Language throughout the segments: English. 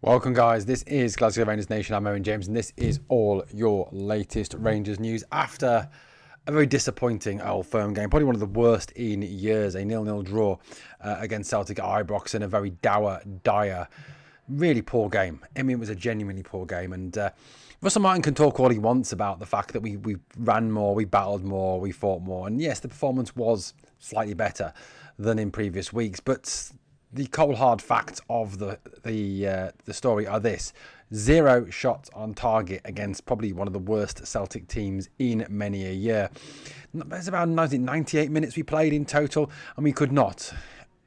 Welcome guys, this is Glasgow Rangers Nation. I'm Owen James and this is all your latest Rangers news after a very disappointing Old Firm game, probably one of the worst in years, a 0-0 draw against Celtic at Ibrox in a very dire, really poor game. I mean, it was a genuinely poor game, and Russell Martin can talk all he wants about the fact that we ran more, we battled more, we fought more, and yes, the performance was slightly better than in previous weeks, but the cold hard facts of the story are this: 0 shots on target against probably one of the worst Celtic teams in many a year. There's about 98 minutes we played in total, and we could not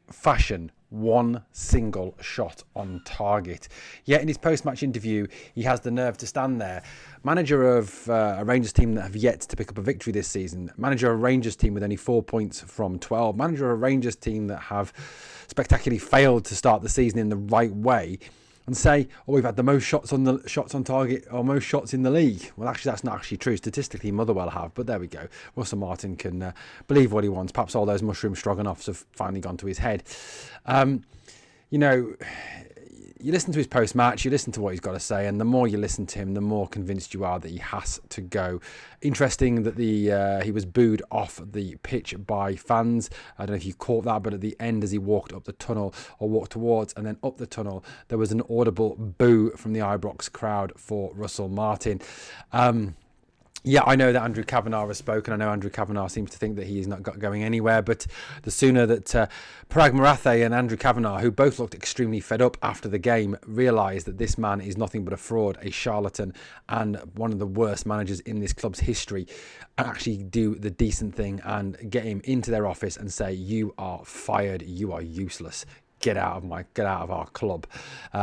fashion one single shot on target. Yet in his post-match interview, he has the nerve to stand there. Manager of a Rangers team that have yet to pick up a victory this season. Manager of a Rangers team with only 4 points from 12. Manager of a Rangers team that have spectacularly failed to start the season in the right way. And say, oh, we've had the most shots on target or most shots in the league. Well, actually, that's not actually true. Statistically, Motherwell have, but there we go. Russell Martin can believe what he wants. Perhaps all those mushroom stroganoffs have finally gone to his head. You listen to his post-match, you listen to what he's got to say, and the more you listen to him, the more convinced you are that he has to go. Interesting that he was booed off the pitch by fans. I don't know if you caught that, but at the end, as he walked up the tunnel, or walked towards and then up the tunnel, there was an audible boo from the Ibrox crowd for Russell Martin. Yeah, I know that Andrew Kavanagh has spoken. I know Andrew Kavanagh seems to think that he is not going anywhere. But the sooner that Parag Marathe and Andrew Kavanagh, who both looked extremely fed up after the game, realise that this man is nothing but a fraud, a charlatan, and one of the worst managers in this club's history, and actually do the decent thing and get him into their office and say, "You are fired. You are useless. Get out of our club,"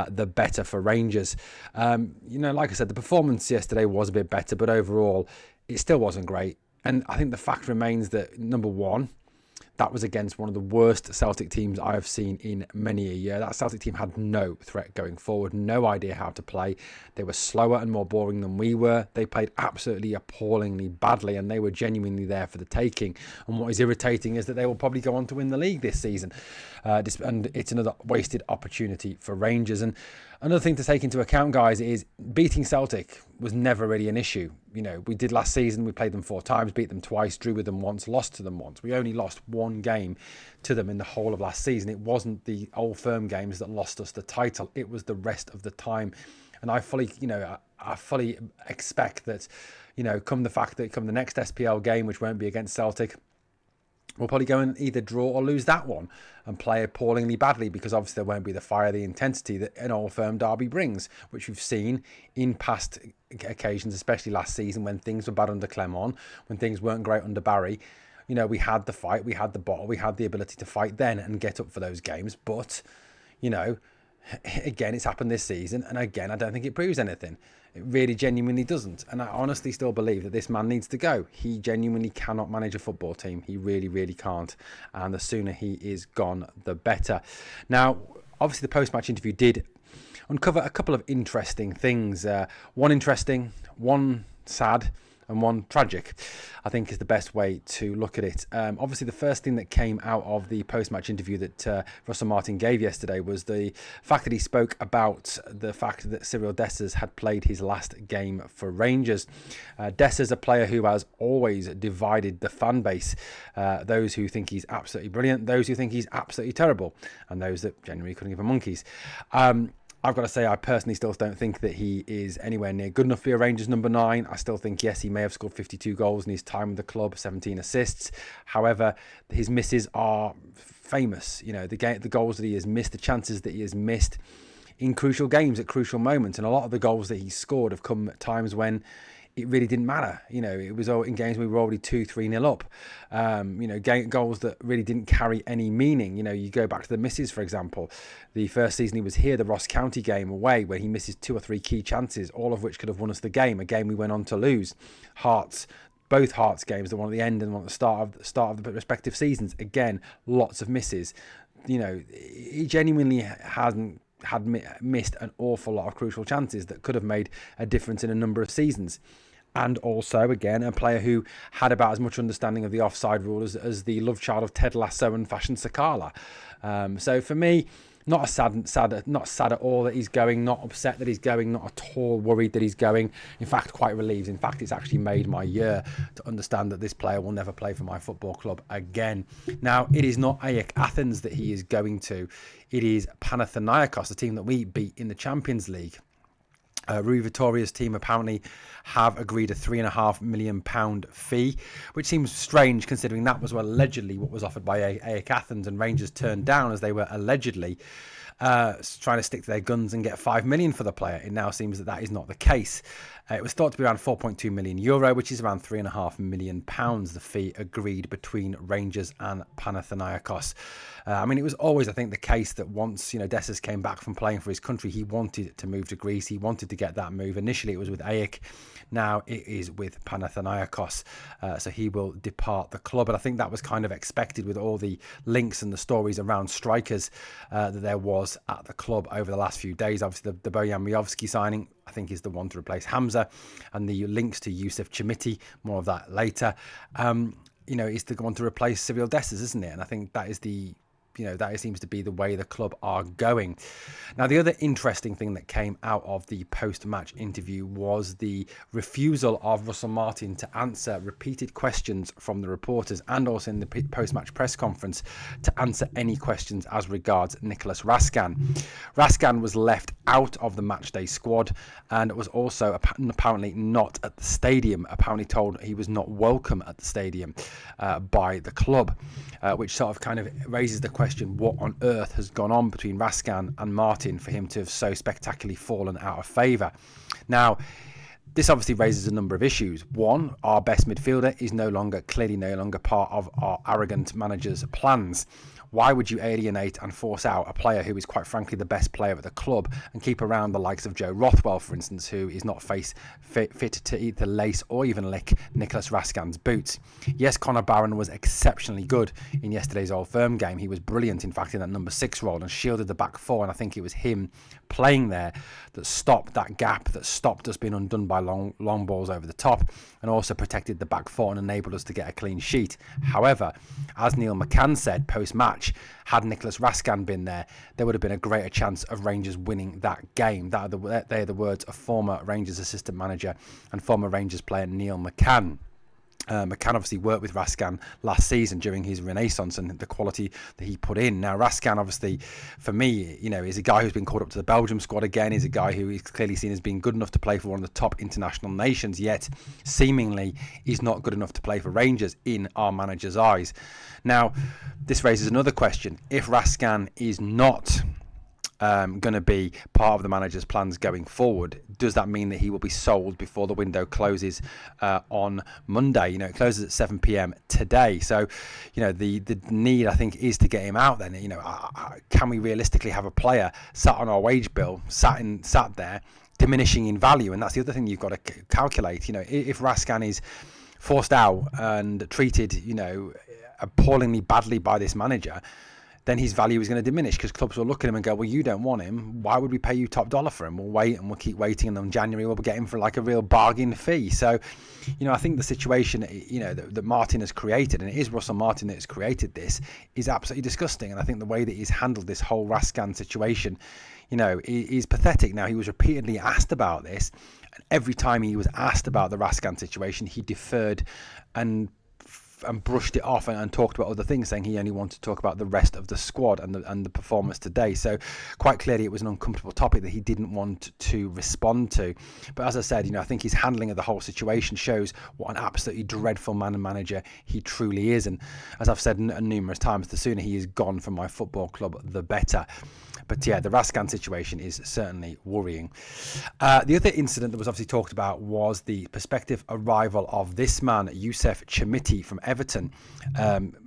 the better for Rangers. Like I said, the performance yesterday was a bit better, but overall it still wasn't great. And I think the fact remains that, number one, that was against one of the worst Celtic teams I have seen in many a year. That Celtic team had no threat going forward, no idea how to play. They were slower and more boring than we were. They played absolutely appallingly badly, and they were genuinely there for the taking. And what is irritating is that they will probably go on to win the league this season. And it's another wasted opportunity for Rangers. And another thing to take into account, guys, is beating Celtic was never really an issue. We did last season. We played them 4 times, beat them twice, drew with them once, lost to them once. We only lost 1 game to them in the whole of last season. It wasn't the Old Firm games that lost us the title. It was the rest of the time. And I fully expect that, come the next SPL game, which won't be against Celtic, we'll probably go and either draw or lose that one and play appallingly badly, because obviously there won't be the fire, the intensity that an Old Firm derby brings, which we've seen in past occasions, especially last season when things were bad under Clement, when things weren't great under Barry. We had the fight, we had the bottle, we had the ability to fight then and get up for those games. But, again, it's happened this season, and again, I don't think it proves anything. It really genuinely doesn't. And I honestly still believe that this man needs to go. He genuinely cannot manage a football team. He really, really can't. And the sooner he is gone, the better. Now, obviously, the post-match interview did uncover a couple of interesting things. One interesting, one sad, and one tragic, I think, is the best way to look at it. Obviously, the first thing that came out of the post-match interview that Russell Martin gave yesterday was the fact that he spoke about the fact that Cyril Dessers had played his last game for Rangers. Dessers, a player who has always divided the fan base. Those who think he's absolutely brilliant, those who think he's absolutely terrible, and those that generally couldn't give a monkeys. I've got to say, I personally still don't think that he is anywhere near good enough for a Rangers number 9. I still think, yes, he may have scored 52 goals in his time with the club, 17 assists. However, his misses are famous. The goals that he has missed, the chances that he has missed in crucial games at crucial moments. And a lot of the goals that he scored have come at times when it really didn't matter. It was all in games we were already 2-3-0 up. Goals that really didn't carry any meaning. You go back to the misses, for example. The first season he was here, the Ross County game away, where he misses 2 or 3 key chances, all of which could have won us the game. A game we went on to lose. Both Hearts games, the one at the end and the one at the start of the respective seasons. Again, lots of misses. He genuinely had missed an awful lot of crucial chances that could have made a difference in a number of seasons. And also, again, a player who had about as much understanding of the offside rule as the love child of Ted Lasso and Fashion Sakala. So for me, Not not sad at all that he's going, not upset that he's going, not at all worried that he's going. In fact, quite relieved. In fact, it's actually made my year to understand that this player will never play for my football club again. Now, it is not AEK Athens that he is going to. It is Panathinaikos, the team that we beat in the Champions League. Rui Vitoria's team apparently have agreed a £3.5 million fee, which seems strange considering that was allegedly what was offered by AEK Athens, and Rangers turned down as they were allegedly trying to stick to their guns and get €5 million for the player. It now seems that that is not the case. It was thought to be around €4.2 million, which is around £3.5 million, the fee agreed between Rangers and Panathinaikos. I mean, it was always, I think, the case that once, Dessus came back from playing for his country, he wanted to move to Greece. He wanted to get that move. Initially, it was with AEK. Now it is with Panathinaikos. So he will depart the club. And I think that was kind of expected with all the links and the stories around strikers that there was at the club over the last few days. Obviously, the Bojan Miovski signing, I think, is the one to replace Hamza, and the links to Yusuf Chermiti, more of that later, is the one to replace Cyril Dessus, isn't it? And I think that is that seems to be the way the club are going. Now, the other interesting thing that came out of the post-match interview was the refusal of Russell Martin to answer repeated questions from the reporters, and also in the post-match press conference to answer any questions as regards Nicholas Raskin. Raskin was left out of the matchday squad and was also apparently not at the stadium, apparently told he was not welcome at the stadium by the club, which sort of kind of raises the question, what on earth has gone on between Raskin and Martin for him to have so spectacularly fallen out of favour. Now, this obviously raises a number of issues. One, our best midfielder is clearly no longer part of our arrogant manager's plans. Why would you alienate and force out a player who is quite frankly the best player at the club and keep around the likes of Joe Rothwell, for instance, who is not fit to either lace or even lick Nicholas Raskin's boots? Yes, Connor Barron was exceptionally good in yesterday's Old Firm game. He was brilliant, in fact, in that number 6 role and shielded the back four, and I think it was him playing there that stopped that gap, that stopped us being undone by long balls over the top, and also protected the back four and enabled us to get a clean sheet. However, as Neil McCann said post-match, had Nicholas Raskin been there would have been a greater chance of Rangers winning that game. They are the words of former Rangers assistant manager and former Rangers player Neil McCann. McCann obviously worked with Raskin last season during his renaissance and the quality that he put in. Now, Raskin, obviously, for me, is a guy who's been called up to the Belgium squad again. He's a guy who is clearly seen as being good enough to play for one of the top international nations, yet seemingly is not good enough to play for Rangers in our manager's eyes. Now, this raises another question. If Raskin is not going to be part of the manager's plans going forward, does that mean that he will be sold before the window closes on Monday? It closes at 7 p.m. today, so the need, I think, is to get him out. Then can we realistically have a player sat on our wage bill, sat there, diminishing in value? And that's the other thing you've got to calculate. If Raskin is forced out and treated appallingly badly by this manager, then his value is going to diminish, because clubs will look at him and go, well, you don't want him, why would we pay you top dollar for him? We'll wait and we'll keep waiting, and then in January we'll get him for like a real bargain fee. So I think the situation that Martin has created, and it is Russell Martin that has created this, is absolutely disgusting. And I think the way that he's handled this whole Raskin situation is pathetic. Now, he was repeatedly asked about this, and every time he was asked about the Raskin situation, he deferred and brushed it off and talked about other things, saying he only wanted to talk about the rest of the squad and the performance today. So quite clearly it was an uncomfortable topic that he didn't want to respond to. But as I said, I think his handling of the whole situation shows what an absolutely dreadful man and manager he truly is. And as I've said numerous times, the sooner he is gone from my football club, the better. But yeah, the Raskin situation is certainly worrying. The other incident that was obviously talked about was the prospective arrival of this man, Yusuf Chermiti from Everton.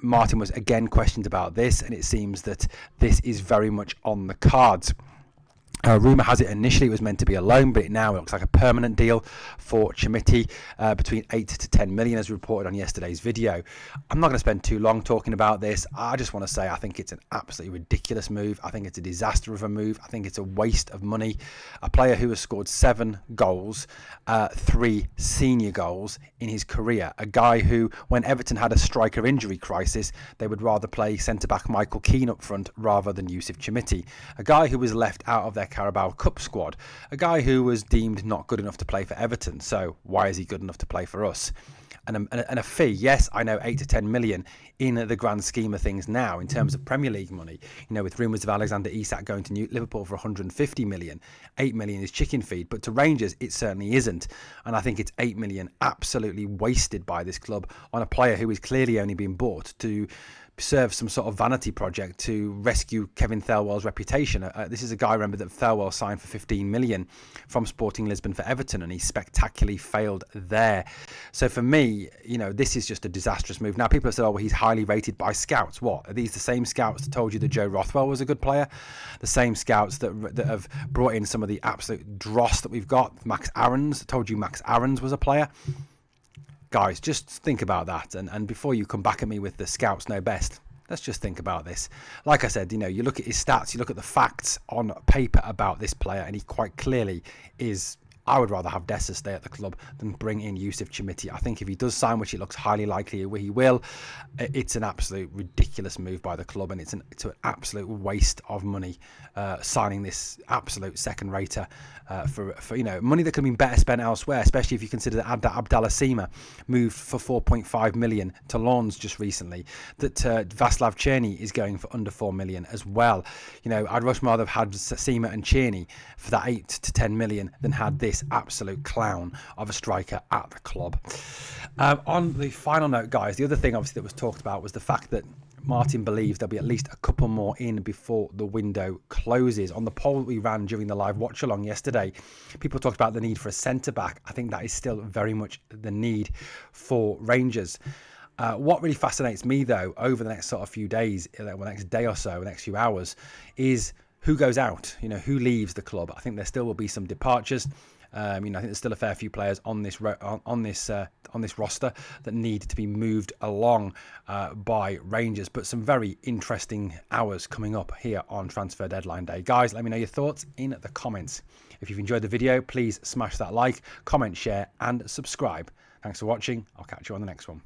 Martin was again questioned about this, and it seems that this is very much on the cards. Rumour has it initially it was meant to be a loan, but it now looks like a permanent deal for Chermiti, between 8 to 10 million, as reported on yesterday's video. I'm not going to spend too long talking about this. I just want to say I think it's an absolutely ridiculous move. I think it's a disaster of a move. I think it's a waste of money. A player who has scored 7 goals, 3 senior goals in his career. A guy who, when Everton had a striker injury crisis, they would rather play centre-back Michael Keane up front rather than Youssouf Chermiti. A guy who was left out of their Carabao Cup squad, a guy who was deemed not good enough to play for Everton, so why is he good enough to play for us? And a fee, yes, I know 8 to 10 million in the grand scheme of things now in terms of Premier League money, with rumours of Alexander Isak going to Liverpool for 150 million, 8 million is chicken feed, but to Rangers it certainly isn't. And I think it's 8 million absolutely wasted by this club on a player who is clearly only being bought to serve some sort of vanity project to rescue Kevin Thelwell's reputation. This is a guy, remember, that Thelwell signed for 15 million from Sporting Lisbon for Everton, and he spectacularly failed there. So for me, this is just a disastrous move. Now people have said, oh, well, he's highly rated by scouts. What, are these the same scouts that told you that Joe Rothwell was a good player? The same scouts that have brought in some of the absolute dross that we've got? Max Aarons told you Max Aarons was a player? Guys, just think about that, and before you come back at me with the scouts know best, let's just think about this. Like I said, you look at his stats, you look at the facts on paper about this player, and he quite clearly is. I would rather have Dessa stay at the club than bring in Youssouf Chermiti. I think if he does sign, which it looks highly likely he will, it's an absolute ridiculous move by the club, and it's an absolute waste of money signing this absolute second-rater for money that could have been better spent elsewhere, especially if you consider that Abdallah Sima moved for 4.5 million to Lens just recently, that Václav Cherny is going for under 4 million as well. I'd much rather have had Sima and Cherny for that 8 to 10 million than had this absolute clown of a striker at the club. On the final note, guys, the other thing obviously that was talked about was the fact that Martin believes there'll be at least a couple more in before the window closes. On the poll that we ran during the live watch along yesterday, people talked about the need for a centre-back. I think that is still very much the need for Rangers. What really fascinates me, though, over the next sort of few days, the next day or so, the next few hours, is who goes out, who leaves the club. I think there still will be some departures. I think there's still a fair few players on this roster that need to be moved along by Rangers. But some very interesting hours coming up here on Transfer Deadline Day. Guys, let me know your thoughts in the comments. If you've enjoyed the video, please smash that like, comment, share, and subscribe. Thanks for watching. I'll catch you on the next one.